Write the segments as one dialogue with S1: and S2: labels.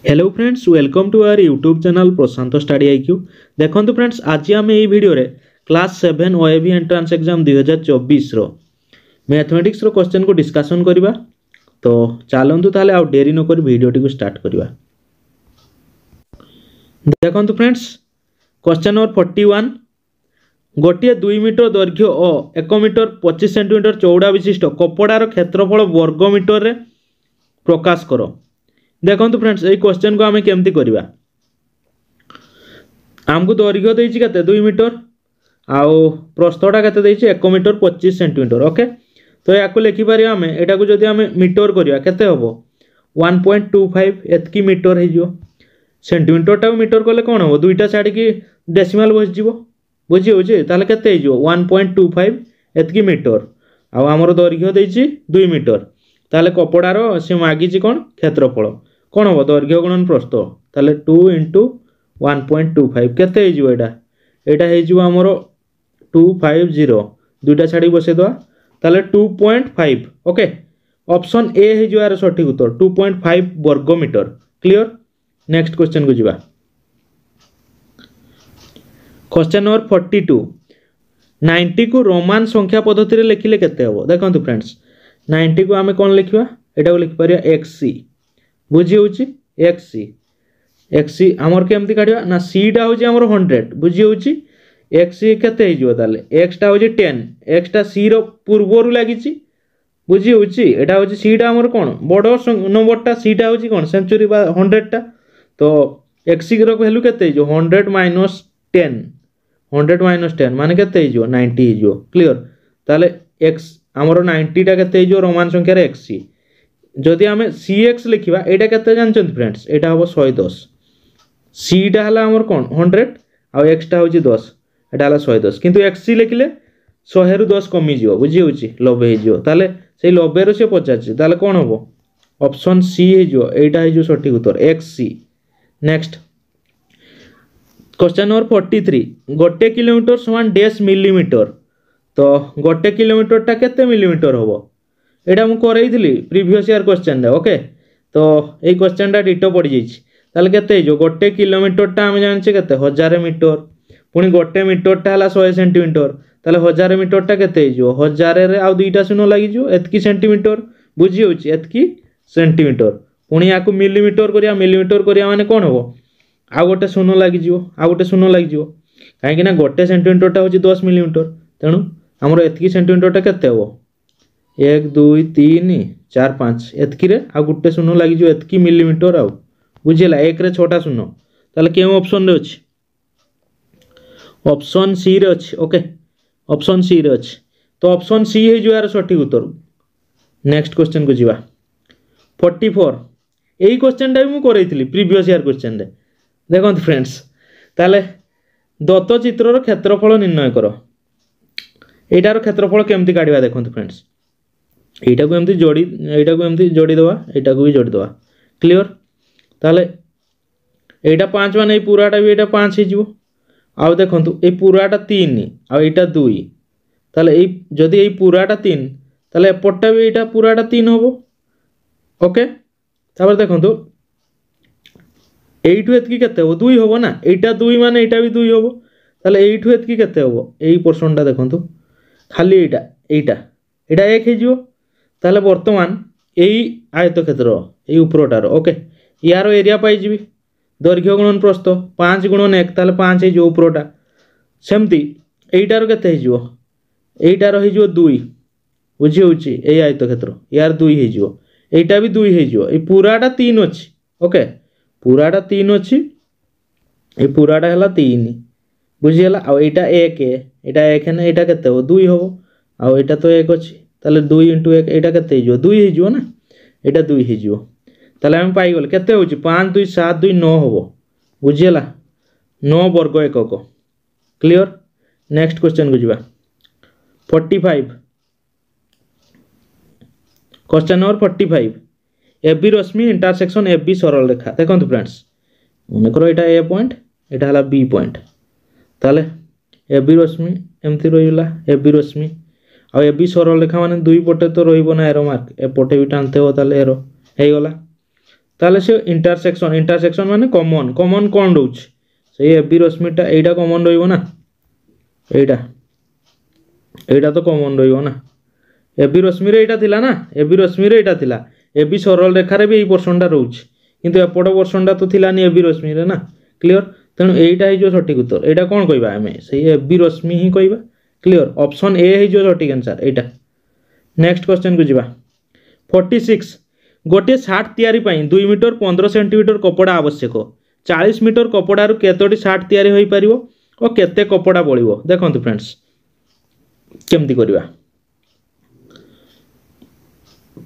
S1: Hello friends, welcome to our YouTube channel Prashant study IQ. देखो friends, आज आम ये वीडियो रे क्लास 7 ओएबी एंट्रांस एग्जाम 2024 रो मैथमेटिक्स रो क्वेश्चन को डिस्कशन करबा। तो चलतु ताले आउ डेरी न कर वीडियोटी को स्टार्ट करबा। देखो फ्रेंड्स, क्वेश्चन नंबर 41, गोटे 2 मीटर दैर्घ्य और 1 मीटर 25 सेंटीमीटर चौड़ा विशिष्ट कपड़ार क्षेत्रफल वर्ग मीटर रे प्रकाश करो। देखो फ्रेंड्स, ये क्वेश्चन को आम केमती करवा। आमको दैर्घ्य देछि केते 2 मीटर आउ प्रस्थटा केते देछि 1 मीटर 25 सेंटीमीटर। ओके, तो याको लिखि पारिया आमे। एटा को जदि आमे मीटर करिया केते हबो 1.25 एतकी मीटर हे जिवो। सेंटीमीटर टा मीटर करले कोन हबो, दुईटा छाडी की डेसिमल बस जिवो। बुझि होछि, ताले केते हे जिवो 1.25 एतकी मीटर आउ हमर दैर्घ्य देछि 2 मीटर। ताले कपड़ार से मागिछि कोन क्षेत्रफल कौन हम दैर्घ्य गुणन प्रस्थ, ताले 2 × 1.25 केते हे जिवो। एटा हे जिवो हमर 250 दुईटा छाड़ी बसे दवा, ताले 2.5। ओके, ऑप्शन ए हे जिवो यार सठिक उत्तर 2.5 वर्ग मीटर। क्लियर। नेक्स्ट क्वेश्चन को जिवा। क्वेश्चन नंबर 42, 90 को रोमान संख्या पद्धति रे लिखिले केते हबो। देखंतु फ्रेंड्स, 90 को आमे कोन लिखिबा, एटा को लिखि पारिया xc। बुझी होची xc हमर केमती काढिबा ना, c टा होची हमर 100। बुझी होची xc केते हे जिवो, ताले x टा होची 10, x टा c रो पूर्वरु लागिची। बुझी होची, एटा होची c टा हमर कोन बडो नंबर टा, c टा होची कोन सेंचुरी बा 100 टा। तो xc रो वैल्यू केते हे जिवो 100 - 10, 100 - 10 माने केते हे जिवो 90 हे जिवो। क्लियर। ताले x हमर 90 टा केते हे जिवो रोमान संख्या रे xc। जदि आमे cx लिखिबा, एटा केते जानचंत फ्रेंड्स, एटा हबो 110। c टा हला हमर कोन 100 आ x टा होची 10, एटा हला 110। किंतु xc लिखिले 100 रु 10 कमी जिवो। बुझी होची 90 हे जिवो। ताले सेई 90 रो से 50, ताले कोन हबो ऑप्शन सी हे जिवो। एटा हे जिवो सठिक उत्तर xc। नेक्स्ट क्वेश्चन नंबर 43, गोटे किलोमीटर समान डेस मिलीमीटर। तो गोटे किलोमीटर टा केते मिलीमीटर हबो, एटा मु करैथिली प्रीवियस ईयर क्वेश्चन रे। ओके, तो ए क्वेश्चन टा डिटो पड़ जाइछि। ताले केते जो गोटे किलोमीटर टा हम जानछे केते 1000 मीटर, पुनी गोटे मीटर टा हला 100 सेंटीमीटर। ताले 1000 मीटर टा केते जो 1000 रे आ दुईटा शून्य लागि जो एतकी सेंटीमीटर। बुझी होछि एतकी सेंटीमीटर। पुनी याकू मिलीमीटर करिया माने कोन हबो, आ गोटे शून्य लागि जो, आ गोटे शून्य लागि जो, काहे कि ना गोटे सेंटीमीटर टा होछि 10 मिलीमीटर। तेनु हमर एतकी सेंटीमीटर टा केते हबो 1 2 3 4 5 एतकी रे आ गुटे शून्य लागि जो एतकी मिलीमीटर। आ बुझिला 1 रे 6टा शून्य। ताले केउ ऑप्शन रे अछि, ऑप्शन सी रे अछि। ओके, ऑप्शन सी रे अछि। तो ऑप्शन सी हे जो यार सठिक उत्तर। नेक्स्ट क्वेश्चन को जिवा। 44, एई क्वेश्चन टा मु करैथिली प्रीवियस ईयर क्वेश्चन रे। देखंत फ्रेंड्स, ताले दत्त चित्र रो क्षेत्रफल निर्णय करो। एटार क्षेत्रफल केमती काढिबा देखंत फ्रेंड्स, एटा को एमती जोड़ी दवा, एटा को भी जोड़ी दवा। क्लियर। ताले एटा 5 माने पूराटा भी एटा 5 हे जिवो। आ देखंतु ए पूराटा 3 आ एटा 2। ताले ए जदी ए पूराटा 3, ताले एपटटा भी एटा पूराटा 3 होबो। ओके, तापर देखंतु एइठु एतकी केते हो 2 होबो ना, एटा 2 माने एटा भी 2 होबो। ताले एइठु एतकी केते होबो, एई पोर्शनटा देखंतु खाली एटा 1 हे जिवो। ताले वर्तमान एई आयत क्षेत्र एई उपरटार। ओके, यार एरिया पाई जिवि दैर्घ्य गुणन प्रस्थ 5 × 1, ताले 5 हे जिवो उपरटा। सेमती एइटार केते हे जिवो, एइटार हे जिवो 2। बुझी होउची एई आयत क्षेत्र यार 2 हे जिवो, एइटा भी 2 हे जिवो। ए पूराटा 3 अछि। ओके, पूराटा 3 अछि, ए पूराटा हला 3। बुझी हला। आ एइटा 1, एटा 1 ने एटा केते हो 2 होबो। आ एटा तो 1 अछि, ताले 2 × 1 एटा केते हिजो 2 हिजो ना, एटा 2 हिजो। ताले हम पाई गले केते होची 5 2 7 2 9 होबो। बुझियला 9 वर्ग एकक। क्लियर। नेक्स्ट क्वेश्चन को जिवा। 45, क्वेश्चन नंबर 45, एबी रश्मि इंटरसेक्शन एबी सरल रेखा। देखंतु फ्रेंड्स, मने करो एटा ए पॉइंट, एटा हला बी पॉइंट। ताले एबी रश्मि एमती रहिला, एबी रश्मि आ एबी सरल रेखा माने दुई पटे तो रहिबो ना एरो मार्क, एपटे भी टानते हो ताले एरो हे गला। ताले से इंटरसेक्शन इंटरसेक्शन माने कॉमन कॉमन कौन रोच से एबी रश्मिटा एटा कॉमन रहिबो ना एटा एटा तो कॉमन रहिबो ना एबी रश्मि रे एटा थिला ना एबी रश्मि रे एटा थिला एबी सरल रेखा रे भी एई पोर्शनटा रोच किंतु एपट पोर्शनटा तो थिलानी एबी रश्मि रे ना क्लियर तेणु एटा है जो सठिक उत्तर एटा कौन कहबा आमे से एबी रश्मि ही कहबा क्लियर ऑप्शन ए है जो सठिक आंसर एटा नेक्स्ट क्वेश्चन को जिबा 46 गोटे शार्ट तैयारी पई 2 मीटर 15 सेंटीमीटर कपड़ा आवश्यक 40 मीटर कपड़ा रु केतोटी शार्ट तैयारी होई परिवो और केते कपड़ा बळिवो देखंतु फ्रेंड्स केमती करबा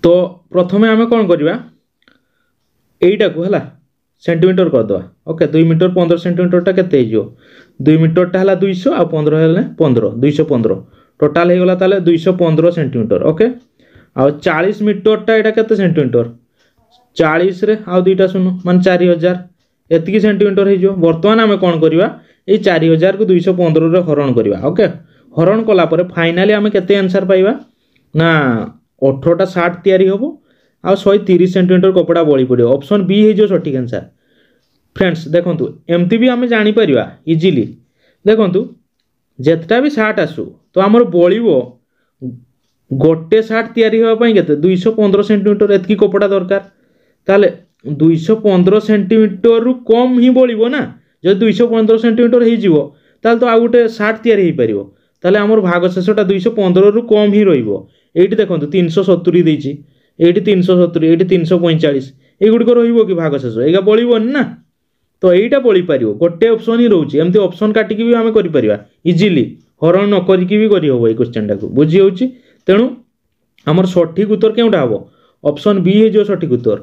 S1: तो प्रथमे आमे कोन करबा एइटा को हला सेंटीमीटर कर दवा ओके 2 मीटर 15 सेंटीमीटर टा केते हिजो 2 मीटर टा हला 200 आ 15 हला 15 215 टोटल हे गला ताले 215 सेंटीमीटर ओके आ 40 मीटर टा एटा केते सेंटीमीटर 40 रे आ दुईटा सुनो मान 4000 एतिकी सेंटीमीटर हिजो वर्तमान आमे कोन करबा ए 4000 को 215 रे हरण करबा ओके हरण कला परे फाइनली आमे केते आंसर पाइबा ना 18 टा 60 तयारी होबो आ 130 सेंटीमीटर कपड़ा बळी पड़ियो ऑप्शन बी हे जो सठिक आंसर फ्रेंड्स देखंतु एमती भी आमे जानि परिबा इजीली देखंतु जेतटा भी 60 आसु तो हमर बळीबो गोटे 60 तयारी होबा पई केते 215 सेंटीमीटर एतकी कपड़ा दरकार ताले 215 सेंटीमीटर रु कम ही बळीबो ना जे 215 सेंटीमीटर हे जीवो ताले तो आ गोटे 60 तयारी हे परिबो ताले हमर भाग शेषटा 215 रु कम ही रहिबो एठी देखंतु 370 देछि एठी 370 एठी 345 ए गुडी को रहिबो कि भाग शेष एगा बळीबोनी ना तो एटा बळी परिबो गोटे ऑप्शन ही रहउची एमती ऑप्शन काटी के भी हमें करि परिबा इजीली हरण न करि के भी करि होबो ए क्वेश्चन टा को बुझी होउची तेनु हमर सठिक उत्तर केउटा हबो ऑप्शन बी हे जो सठिक उत्तर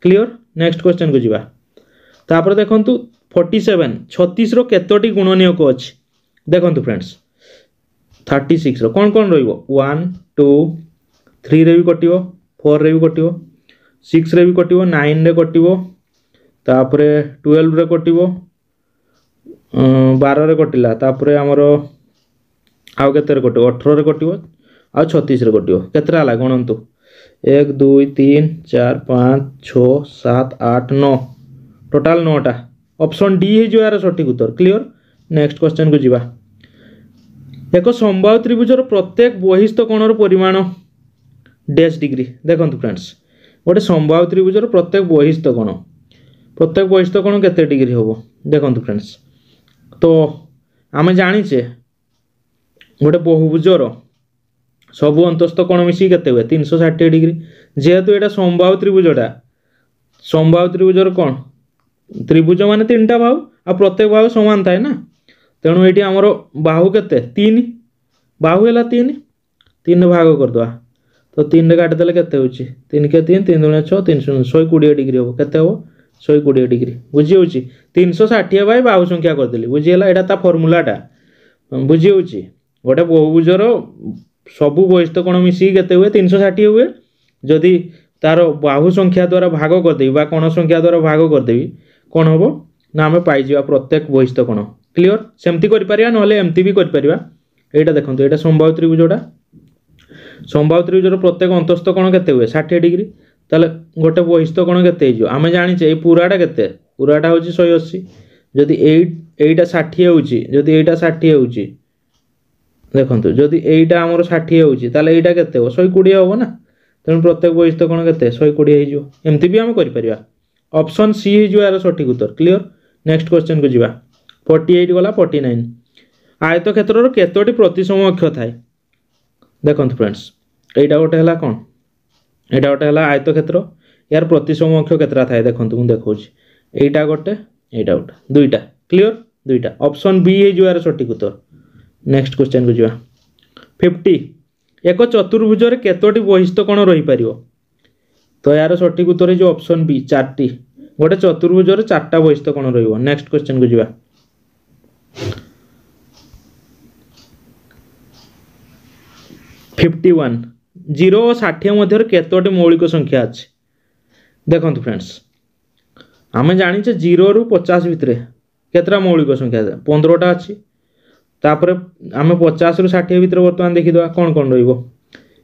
S1: क्लियर नेक्स्ट क्वेश्चन को जिबा तापर देखंतु 47 36 रो केतोटी गुणनीयक अछि देखंतु फ्रेंड्स 36 रो कोन कोन रहिबो 1 2 3 रे भी कटिवो 4 रे भी कटिवो 6 रे भी कटिवो 9 रे कटिवो तापरे 12 रे कटिवो 12 रे कटिला तापरे हमरो आउ केते रे कटिवो 18 रे कटिवो आ 36 रे कटिवो केतरा हला गणंतु 1 2 3 4 5 6 7 8 9 टोटल 9 टा ऑप्शन डी हे जो यार सठिक उत्तर क्लियर नेक्स्ट क्वेश्चन को जिबा एक समबाहु त्रिभुजर प्रत्येक बहिस्थ कोणर परिमाण डैश डिग्री देखंतु फ्रेंड्स गोटे समबाहु त्रिभुजर प्रत्येक बहिस्थ कोण केते डिग्री होबो देखंतु फ्रेंड्स तो आमे जानिचे गोटे बहुभुजर सबु अंतस्थ कोण मिसी केते हुए 360 डिग्री जेहेतु एटा समबाहु त्रिभुजर कोण त्रिभुज माने तीनटा बाहु आ प्रत्येक बाहु समान थाए ना तेणु ये आमर बाहु केते 3 बाहु है 3 भाग करदे तो 3 रे काटिदेले केते होची 3 के 3 3 दुणे 6 120 डिग्री हो केते हो 120 डिग्री बुझी होची 360 बाय बाहु संख्या करदेली बुझी हला एटा ता फार्मूलाटा बुझी होची गोटे बहुभुजर सबु बहिस्थ कोण मिसी केते हुए 360 हुए जदि तार बाहु संख्या द्वारा भाग करदेबी बा कोण संख्या द्वारा भाग करदेबी कोन हबो ना हमें पाई जिवा प्रत्येक बहिस्थ कोण क्लियर सेमती करि परिया नले एमती भी करि परिया एटा देखंतु एटा समबाहु त्रिभुजटा समबाहु त्रिभुजर प्रत्येक अंतस्थ कोण केते हुए 60 डिग्री ताले गोटे बहिस्थ कोण केते हिजो आमे जानिचे ए पूराटा केते पूराटा होची 180 जदि एटा 60 होची जदि एटा 60 होची देखंतु जदि एटा हमर 60 होची ताले एटा केते हो 120 होबो ना तेन प्रत्येक बहिस्थ कोण केते 120 हिजो एमती भी हम करि परिया ऑप्शन सी हिजो यार सठिक उत्तर क्लियर नेक्स्ट क्वेश्चन को जिबा 48 गला 49 आयतक्षेत्रर केतोटी प्रतिसम अक्ष थाए देखंतु फ्रेंड्स एटा गोटे हला कोन एटा गोटे हला आयतक्षेत्र यार प्रतिसम अक्ष केतरा थाए देखंतु मु देखौची एटा गोटे दुईटा क्लियर दुईटा ऑप्शन बी हे जो यार सठिक उत्तर नेक्स्ट क्वेश्चन को जिबा 50 एक चतुर्भुज रे केतोटी बहिस्थ कोण रही परिवो तो यार सठिक उत्तर हे जो ऑप्शन बी 4टी गोटे चतुर्भुज रे 4टा बहिस्थ कोण रहिवो नेक्स्ट क्वेश्चन को जिबा 51 0 और 60 मध्य केतोटी मौलिक संख्या अछि देखंतु फ्रेंड्स आमे जानिचे 0 रु 50 भितरे केतरा मौलिक संख्या 15 टा अछि तापरे आमे 50 रु 60 भितरे वर्तमान देखिदवा कोन कोन रहिबो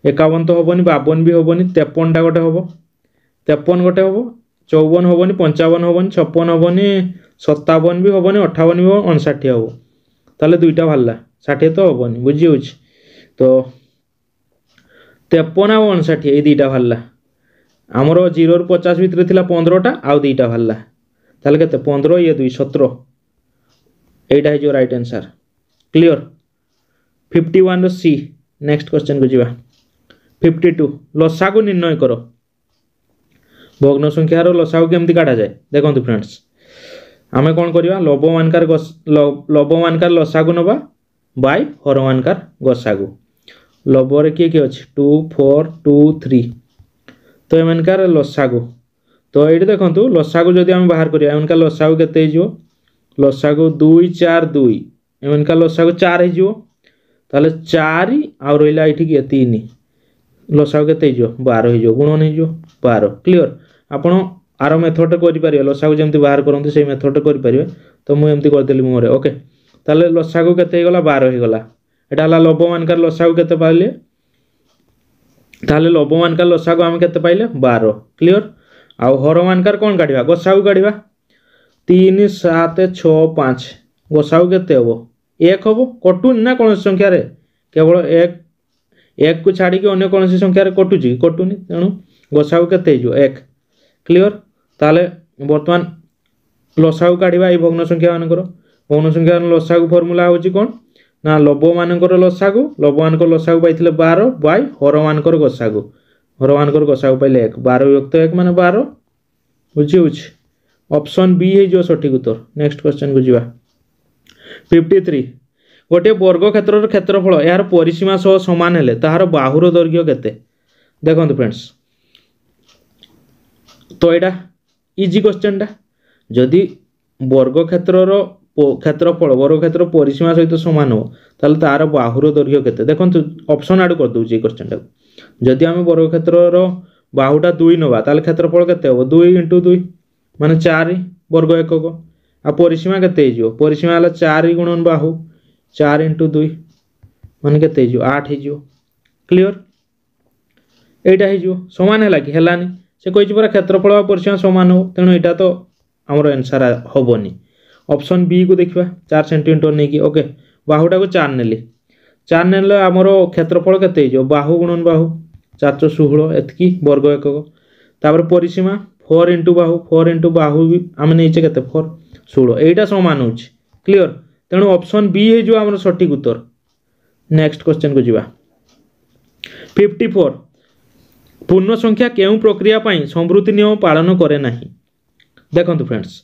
S1: 51 तो होबनी 52 भी होबनी 53 टा गोटे होबो 53 गोटे होबो 54 हेनी 55 हेनी 56 हेनी 57 भी हेनी 58 भी 59 हम ताले दुईटा बाहर 60 तो हेनी बुझी हो तो 53 आ 59 ये दुईटा बाहर आमर 0 ରୁ 50 भितर थिला 15टा आउ दुईटा बाहर ताले केते 15 ये 2 17 एटा है जो राइट आंसर क्लियर 51 रो सी नेक्स्ट क्वेश्चन को जीवा 52 लसा को निर्णय करो भग्न संख्यार लसा को केमती काटा जाए देखो फ्रेंड्स आमे कौन करिया लबमानकार लसा को नबा बाय हरमानकार गसा को लबरे किए किए अच्छे 2 4 2 3 तो एमनकार लसा को तो ये देखो लसा को जदि आम बाहर करिया एमनकार लसा को केते हो लसा को 2 4 2 एमनकार लसा को 4 हो ताले 4 आ रहा ये 3 लसा को केते हो 12 हो गुणन हो 12 क्लियर आपण आर मेथड करें लसा को जमी बाहर करते से मेथड करें तो मुझे करदेली मुहर ओके ताले लसा को केते गला 12 हो गला एटा हला लबमानकार लसा को केते पाइले ताले लबमानकार लसा को आम केते पाइले 12 क्लियर आ हरमानकार कौन काढ़ा गसा को काढ़ा 3 7 6 5 गसा को केते हबो 1 हबो कटुन ना कौन संख्या रे केवल 1 को छाड़ी के अन्य कौन संख्या रे कटुची कटुनी तेणु गसा को केते हो 1 क्लियर ताले वर्तमान लसा को काढ़ा ये भग्न संख्या मानकर भग्न संख्या लसा को फर्मूला होची कौन ना लब मानकर लसा को लब मान लसा को पाई 12 बाय हर मानकर गसा को हर मानकर गसा को पाइले 1 12 विभक्त 1 माने 12 बुझी होची ऑप्शन बी है जो सठिक उत्तर नेक्स्ट क्वेश्चन को जीवा 53 गोटे वर्ग क्षेत्र क्षेत्रफल यार परिसीमा सह समान हेले ताहार बाहुर दैर्घ्य केते देखंतु फ्रेंड्स तो यहाँ इजी क्वेश्चन टा जदि वर्ग क्षेत्र क्षेत्रफल वर्ग क्षेत्र परिसीमा सहित सामान हो ताल तार बाहुर दैर्घ्य केते देखंतु ऑप्शन आड कर दउची क्वेश्चन टा जदि आम वर्ग क्षेत्र बाहुटा 2 नवा ताल क्षेत्रफल केते हो 2 × 2 माने 4 वर्ग एकक आ परिसीमा केते हिजो परिसीमा हला 4 गुणन बाहु 4 × 2 माने केते हिजो 8 हिजो क्लियर एटा हिजो समान हैला कि हेलानी से कही पूरा क्षेत्रफल आ परिसीमा समान हो तेणु यहाँ तो आमर आंसर हेनी ऑप्शन बी को देखा 4 सेंटीमीटर नहीं कि ओके बाहुटा को 4 नेली 4 नेले आमर क्षेत्रफल केते हो बाहु गुणन बाहु 4 16 एतकी वर्ग एकक तापर परिसीमा 4 × बाहु 4 × बाहु भी आम नहींचे केते 4 16 एटा समान हो क्लियर तेणु ऑप्शन बी है जो आमर सठिक उत्तर नेक्स्ट क्वेश्चन को जीवा 54 पूर्ण संख्या केउ प्रक्रिया पाई समृद्धि नियम पालन करे नाही देखंतु फ्रेंड्स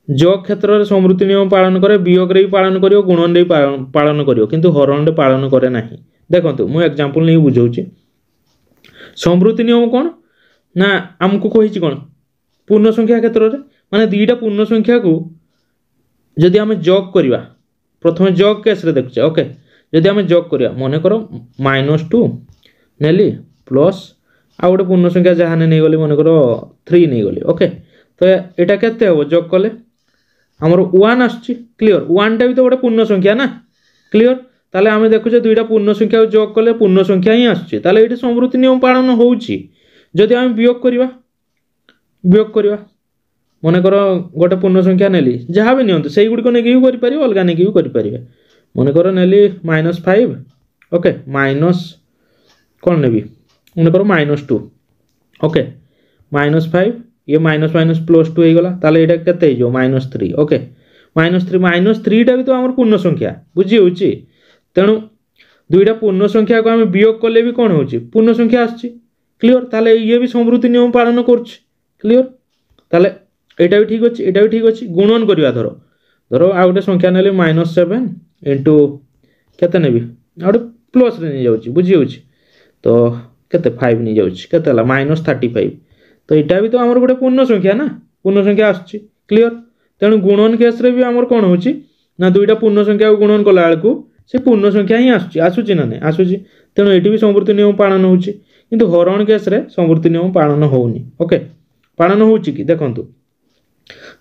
S1: जोग क्षेत्र रे समृद्धि नियम पालन करे वियोग रे पालन करियो गुणन रे पालन करियो किंतु हरण रे पालन करे नाही देखंतु मु एग्जांपल नै बुझौची समृद्धि नियम कोन ना हमकु कहिची कोन पूर्ण संख्या क्षेत्र रे माने दुईटा पूर्ण संख्या को जदि आमे जोग करिवा प्रथम जोग केस रे देखछे ओके जदि आमे जोग करिया माने करो -2 नेली प्लस आ गोटे पूर्ण संख्या जहाँ नहीं गली मन कर 3 नहीं गली ओके तो यहाँ केते हम जोग कले आमर 1 आसुची क्लियर 1 टा भी तो गोटे पूर्ण संख्या ना क्लियर ताले आमे देखुचे दुईटा पूर्ण संख्या को जोग कले पूर्ण संख्या ही आसुची ताले एठी समृद्धि नियम पालन होउची जदि आमे वियोग करिवा मन कर गोटे पूर्ण संख्या नेली जहाँ भी नियंतु सेही गुडी को नेकी भी करि परिबे अलगा नेकी भी करि परिबे मन कर नेली -5 ओके माइनस कोन नेबी मन करो -2 ओके -5 ये माइनस माइनस +2 हो गला ताले एटा केते हो -3 ओके -3 टा भी तो हमर पूर्ण संख्या बुझी होची तेणु दुईटा पूर्ण संख्या को हम वियोग कले भी कोन होची पूर्ण संख्या आछी क्लियर ताले ये भी समृद्धि नियम पालन करछ क्लियर ताले एटा भी ठीक अछि गुणन करिवा धरो आ गोटे संख्या नेले -7 इनटू केते नेबी आ गोटे प्लस रे नै जाउची बुझी होची तो केते 5 नहीं जाउची केते हला -35 तो इटा भी तो हमर गोटे पूर्ण संख्या ना पूर्ण संख्या आछी क्लियर तेणु गुणन केस रे भी हमर कोन होची ना दुईटा पूर्ण संख्या को गुणन कला बेलकू से पूर्ण संख्या ही आसुची ना नहीं आसुची तेणु एटी भी समृद्धि नियम पालन होची किंतु हरण केस रे समृद्धि नियम पालन होउनी ओके पालन होची कि देखंतु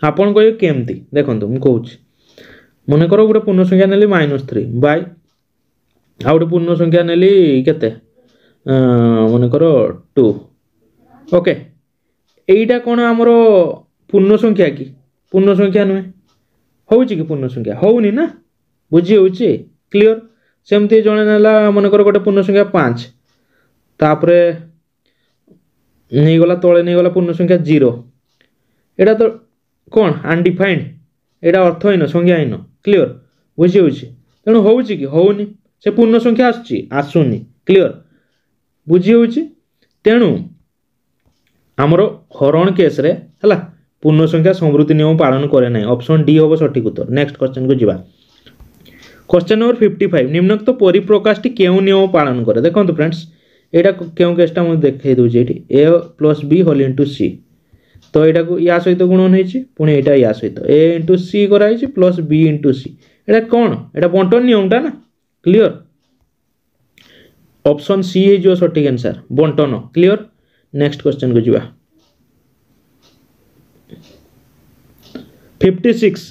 S1: आपण कहे केमती देखंतु मु कहूची मन करो गोटे पूर्ण संख्या नेली -3 बाय आ गोटे पूर्ण संख्या नेली केते मन करो 2 ओके এইটা কোণ আমার पूर्ण संख्या कि पूर्ण संख्या नुहे हूँ कि पूर्ण संख्या होनी ना बुझी हूँ क्लीयर सेमती जड़े ना मनकर गोटे पूर्ण संख्या 5 तापरे नहीं गला तले नहीं गला पूर्ण संख्या 0 एटा तो कौन अनडिफाइंड एटा अर्थहीन संज्ञाहीन क्लीयर बुझी हूँ तेणु हूँ कि होनी से पूर्ण संख्या आसुनी क्लीयर बुझी हूँ तेणु आमर हरण केस रे हला पूर्ण संख्या समृद्धि नियम पालन करे ना ऑप्शन डी हम सठिक उत्तर। नेक्स्ट क्वेश्चन को जीवा क्वेश्चन नंबर 55 निम्नोक्त परिप्रकाशटी केउ नियम पालन करे देखो फ्रेंड्स एटा केउ केसटा मुझे देखई दउची एठी a + b whole into c तो एटा को या सहित गुणन होईची पुणी एटा या सहित a * c कराइची प्लस b * c एटा कोन एटा बंटन नियमटा ना क्लियर ऑप्शन सी है जो सठिक आंसर बंटन क्लियर। नेक्स्ट क्वेश्चन को जीवा 56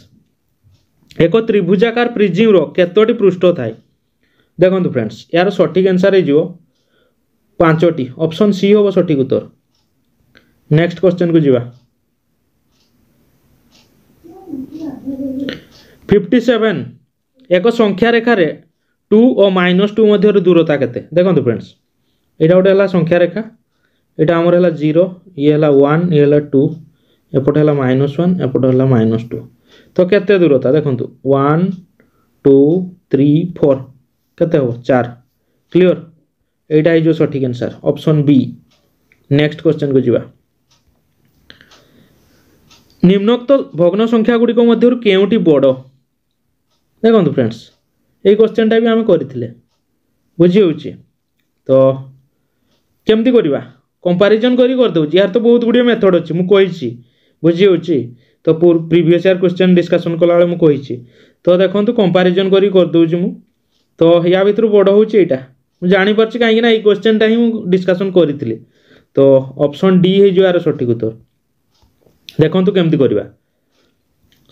S1: एक त्रिभुजाकार प्रिज्म रो केतोटी पृष्ठ थाए देखो फ्रेंड्स यार सठिक आंसर है 5टी ऑप्शन सी हम सठिक उत्तर। नेक्स्ट क्वेश्चन को जीवा 57 एक संख्या रेखा रे 2 और -2 मध्य दूरता केते देखो फ्रेंड्स एटा गोटे है संख्या रेखा एटा आमर है 0 ये है 1 ये है 2 एपटे है -1 एपटे है -2 तो केते दूरता देखो 1 2 3 4 केते हो 4 क्लियर एटा है जो सठिक answer option B. Next question को जीवा निम्नोक्त भग्न संख्या गुड़िक मध्य केउटी बड़ देखो फ्रेंड्स ये क्वेश्चन टा भी आम करथिले बुझी होउची तो केमती करवा कंपैरिजन कर दउची यार तो बहुत गुड़िया मेथड अच्छी मु कहिची बुझी होउची तो प्रीवियस ईयर क्वेश्चन डिस्कशन कला बेले मु कहिची तो देखंतु कंपैरिजन कर दउची मु तो या भितर बड़ होउची एटा मु जानि परची काहे ना ई क्वेश्चन टा ही मु डिस्कशन करथिले तो ऑप्शन डी है जो यार सठिक उत्तर। देखंतु केमती करवा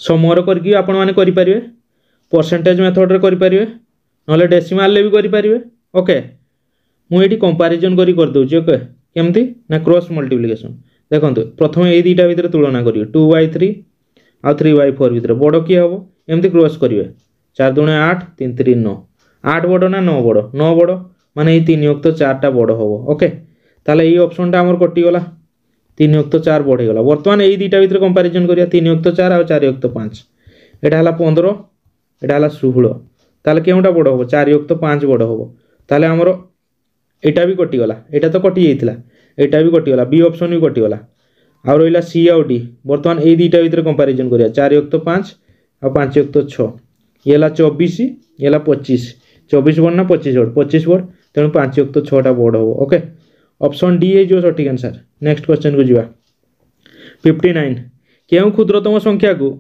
S1: समर करके आपण माने करि परिबे परसेंटेज मेथड रे करि परिबे नले डेसिमल ले भी करि परिबे ओके मु एठी कंपैरिजन कर दउची ओके केमती ना क्रॉस मल्टीप्लिकेशन देखो प्रथम ये दुटा भितर तुलना करेंगे 2/3 आ 3/4 भितर बड़ किए हम एमती क्रॉस करेंगे 4 दूने 8 3 3 9 8 बड़ ना 9 बड़ 9 बड़ माने 3 युक्त 4टा बड़ हम ओके ताले ये ऑप्शनटा आमर कटिगला 3 युक्त 4 बढ़ीगला बर्तमान ये दुटा भितर कंपैरिजन करिया 3 युक्त 4 आ 4 युक्त 5 एटा हला 15 एटा हला 16 ताले केउटा बड़ हम 4 युक्त 5 बड़ हम ताले आमर एटा भी कटिगला एटा तो कटि जाइतिला एटा भी कटिगला बी ऑप्शन भी कटिगला आ रहिला सी आ डी बर्तमान ए दुटा भितर कंपैरिजन करिया 4 युक्त 5 आ 5 युक्त 6 ये हला 24 ये हला 25 24 बड़ ना 25 बड़ 25 बड़ तेणु 5 युक्त 6टा बड़ हो ओके ऑप्शन डी है जो सठिक आंसर। नेक्स्ट क्वेश्चन को जीवा 59 केउ क्षुद्रतम संख्या को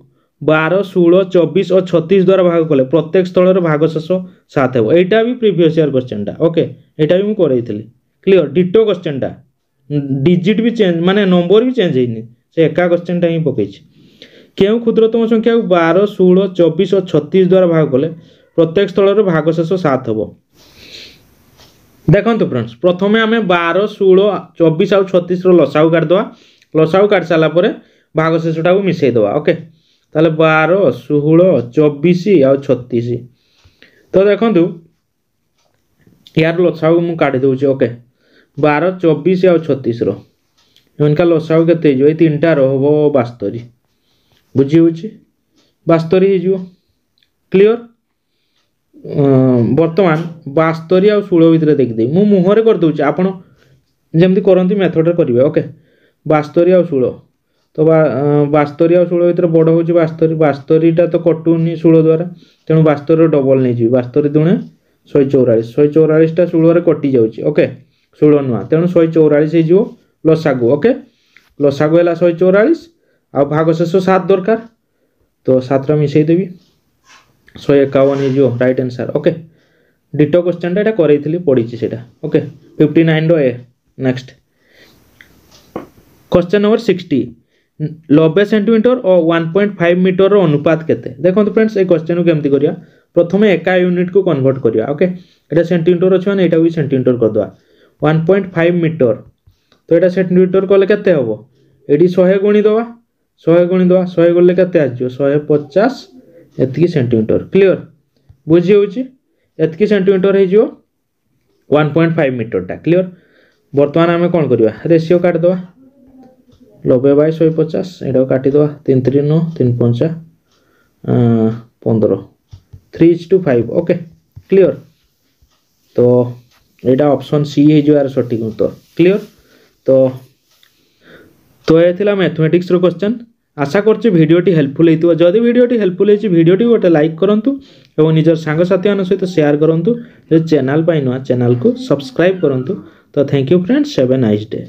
S1: 12 16 24 और 36 द्वारा भाग कले प्रत्येक स्थल भागशेष 7 हो एटा भी प्रीवियस ईयर क्वेश्चन टा ओके एटा भी मु करैथिली क्लियर डिटो क्वेश्चन टा डिजिट भी चेंज माने नंबर भी चेंज हेनी से एका क्वेश्चन टा ही पकैछि केउ क्षुद्रतम संख्या को 12 16 24 और 36 द्वारा भाग कले प्रत्येक स्थल भागशेष 7 हो देखो फ्रेंड्स प्रथमे आमे 12 16 24 और 36 रो लसाउ काट दवा लसाउ काट साला परे भागशेषटा को मिसै दवा ओके ताले 12 16 24 और 36 तो देखो यार लसाउ मु काटी दउची ओके 12 24 और 36 रो इनका लसाउ केते जो ए तीनटा रहबो 72 बुझी होची 72 हे जो क्लियर वर्तमान 72 और 16 भितर देखि दे मु मुहरे कर दउची आपण जेमति करंती मेथड रे करिवे ओके 72 और 16 तो 72 और 16 भितर बड़ होची 72 टा तो कटुनी 16 द्वारा तेणु 72 रो डबल नै जी 72 दुणे 144 144 टा 16 रे कटि जाउची ओके 16 नुआ तेणु 144 हे जो लसागु ओके लसागु हैला 144 आ भागशेष 7 दरकार तो 7 रा मिसै देबी 151 हे जो right answer okay ditto question टा करैथिली पढिची सेटा okay 59 row A next question number 60 90 centimetre और 1.5 मीटर रो अनुपात केते देखो फ्रेंड्स ए क्वेश्चन को केमती करिया प्रथमे एका यूनिट को कन्वर्ट करिया ओके एटा सेंटीमीटर अछि माने एटा भी सेंटीमीटर कर दवा 1.5 मीटर तो एटा सेंटीमीटर कले केते होबो एटी 100 गुणी दवा 100 गुणी दवा 100 गले केते आजो 150 एतकी सेंटीमीटर क्लियर बुझी होची एतकी सेंटीमीटर हे जो 1.5 मीटर टा क्लियर वर्तमान आमे कोन करबा रेशियो काट दवा 90/150 एडा काटी दवा 3 3 9 3 5 15 3:5 ओके क्लियर तो एटा ऑप्शन सी हे जो यार सटीक उत्तर क्लियर तो ये थिला मैथमेटिक्स रो क्वेश्चन आशा करछि वीडियोटी हेल्पफुल हेतिबो जदि वीडियोटी हेल्पफुल हेछि वीडियोटी गोटे लाइक करंतु एवं निजर सांग साथी मान सहित शेयर करंतु जे चैनल पाइ नुआ चैनल को सब्सक्राइब करंतु तो thank you friends have a nice day.